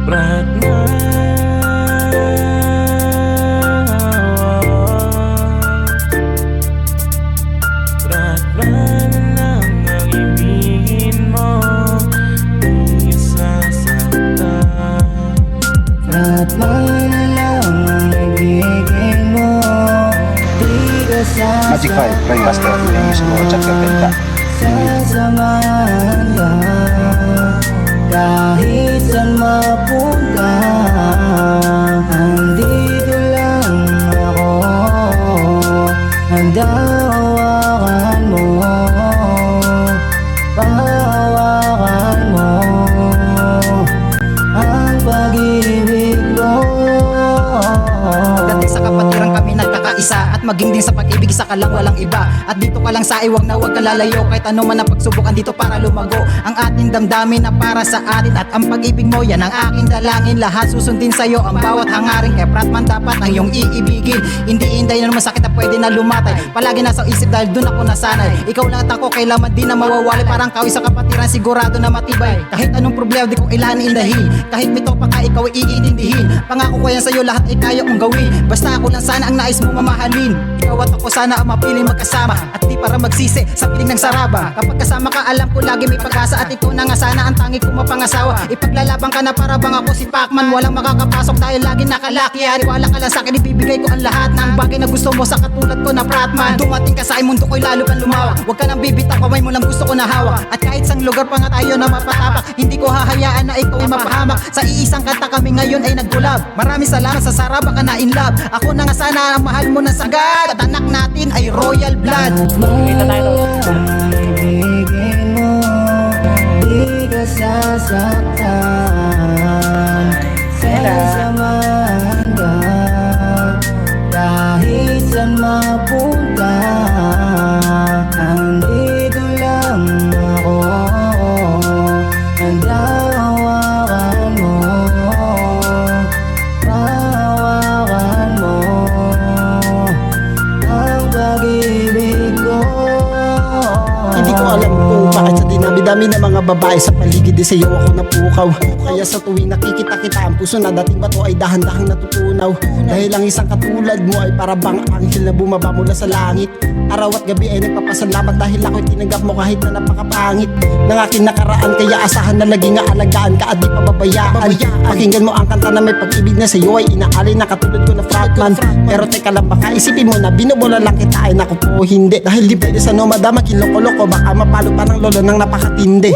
Bratman lang ang ibigin mo, di ka sasaktan. Bratman lang ang ibigin mo, di ka sasaktan. Magic 5, Prime Master, use mo, chat ka benta. Sasamahan ka kahit saan mapunta. Andito lang ako, handa hawakan mo, pahawakan mo ang pag-ibig ko. Pagdating sa kapatiran kami nagkakaisa, at maging din sa pag-ibig isa ka lang walang iba. At dito ka lang sa iwag na wag ka lalayo, kahit ano man ang pagsubukan dito para lumago. Ang ating damdamin na para sa atin, at ang pag-ibig mo yan ang aking dalangin. Lahat susundin sa'yo ang bawat hangarin, kaya Bratman dapat ang iyong iibigin. Hindi inday na masakit na pwede na lumatay, palagi nasa isip dahil dun ako nasanay. Ikaw lang at ako kailanman di na mawawali, parang kawis sa kapatiran sigurado na matibay. Kahit anong problema di ko kailangan indahin, kahit mito pa ka ikaw ay iintindihin. Pangako ko yan sa'yo, lahat ay kaya kong gawin, basta ako lang sana ang nais mo mamahalin. Ikaw at ako sana ang mapiling magkasama, at di para magsisi sa piling ng saraba. Kapag kasama ka alam ko lagi may pag-asa, at ikaw na nga sana ang tangi kong mapangasawa. Ipaglalaban ka na para bang ako si Pacman, walang makakapasok dahil lagi nakalaki. Wala ka lang sa'kin, ibibigay ko ang lahat ng bagay na gusto mo sa katulad ko na Bratman. Dumating ka sa mundo ko'y lalo kang lumawa, huwag ka nang bibitaw, kamay mo lang gusto ko na hawak. At kahit sang lugar pa nga tayo na mapatapak, hindi ko hahayaan na ikaw ay mapahamak. Sa iisang kanta kami ngayon ay nagkulab. Maraming salamat sa saraba ka na in love. Ako na nga sana ang mahal mo na sagad, at anak natin ay royal blood. Kita tayo to. Ibigin mo, di ka sasaktan. Sasamahan ka kahit saan mapunta. Andito lang ako, handa hawakan mo, pahawakan mo ang pag-ibig ko. Hindi ko alam kung bakit sa dinami-dami ng mga babae sa paligid di sa'yo ako napukaw. Kaya sa tuwing nakikita kita, ang puso na dating bato ay dahan-dahang natutunaw. Dahil ang isang katulad mo ay para bang anghel na bumaba mula sa langit. Araw at gabi ay nagpapasalamat dahil ako'y tinanggap mo kahit na napakapangit ng aking nakaraan. Kaya asahan na laging aalagaan ka at di pababayaan. Pakinggan mo ang kanta na may pag-ibig na sa'yo ay inaalay na katulad ko na Bratman. Pero teka lang, baka isipin mo na binubola lang kita, ay naku po hindi. Dahil di pwede sa nomada makiloko-loko, baka mapalo pa ng lolo ng napakatindi.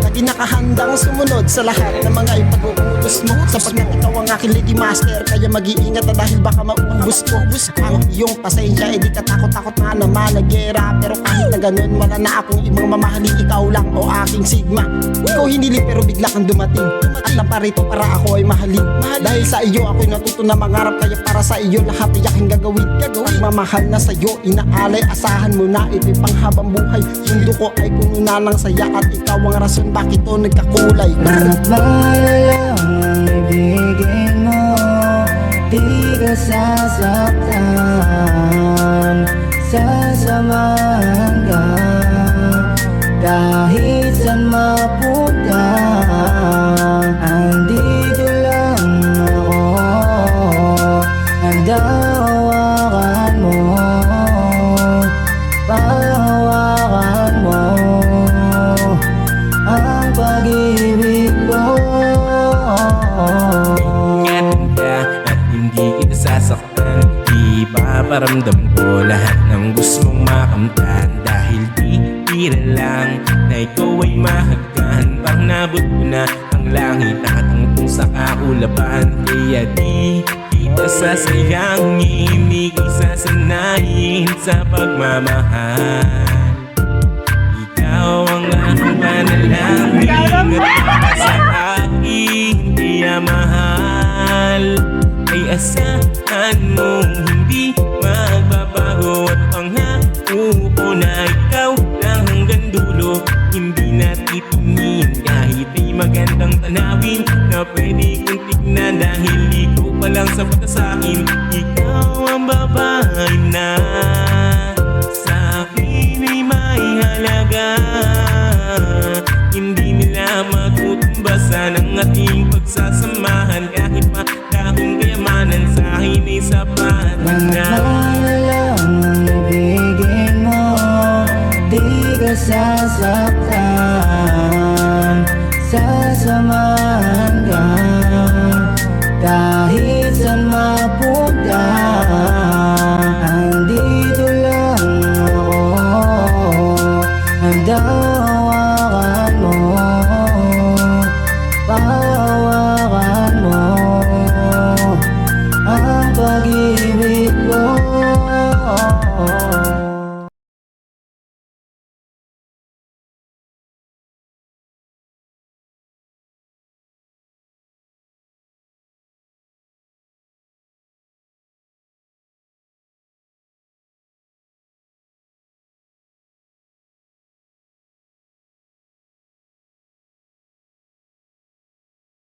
Lagi nakahandang sumunod sa lahat ng mga ipag-uutos mo, sapagkat ikaw ang aking lady master. Kaya mag-iingat na dahil baka maubos ko ang iyong pasensya. Eh di katakot-takot na malagera, pero kahit na ganun wala na akong ibang mamahalin. Ikaw lang o aking sigma. Ikaw hinili pero bigla kang dumating, at naparito para ako ay mahalin. Dahil sa iyo ako'y natuto na mangarap, kaya para sa iyo lahat ay aking gagawin. Pagmamahal na sa iyo inaalay, asahan mo na ito'y panghabang buhay. Mundo ko ay puno na ng saya, at ikaw ang rason bakit ito nagkakulay. Bratman lang ang ibigin mo, di ka sasaktan. Sasamahan ka kahit saan mapunta. Andito lang ako, handa hawakan mo, pahawakan mo ang pag-ibig ko. Ingatan ka at hindi kita sasaktan, ipaparamdam ko lahat ng gusto mong makamtan. Dahil tira lang na ikaw ay mahagkan, pang nabot ko na ang langit, nakatungtong sa kaulapan. Kaya di kita sasayangin, di isasanayin sa pagmamahal. Ikaw ang aking panalangin at para sa akin kaya mahal. Ay asahan mong hindi magbabago, at pangako ko na ikaw lang hanggang dulo. Hindi natitingin kahit ay magandang tanawin na pwede kong tignan, dahil ikaw pa lang sapat na sa'kin. Ikaw ang babae na sa'kin ay may halaga, hindi nila matutumbasan. ng ating pagsasamahan. Kahit pa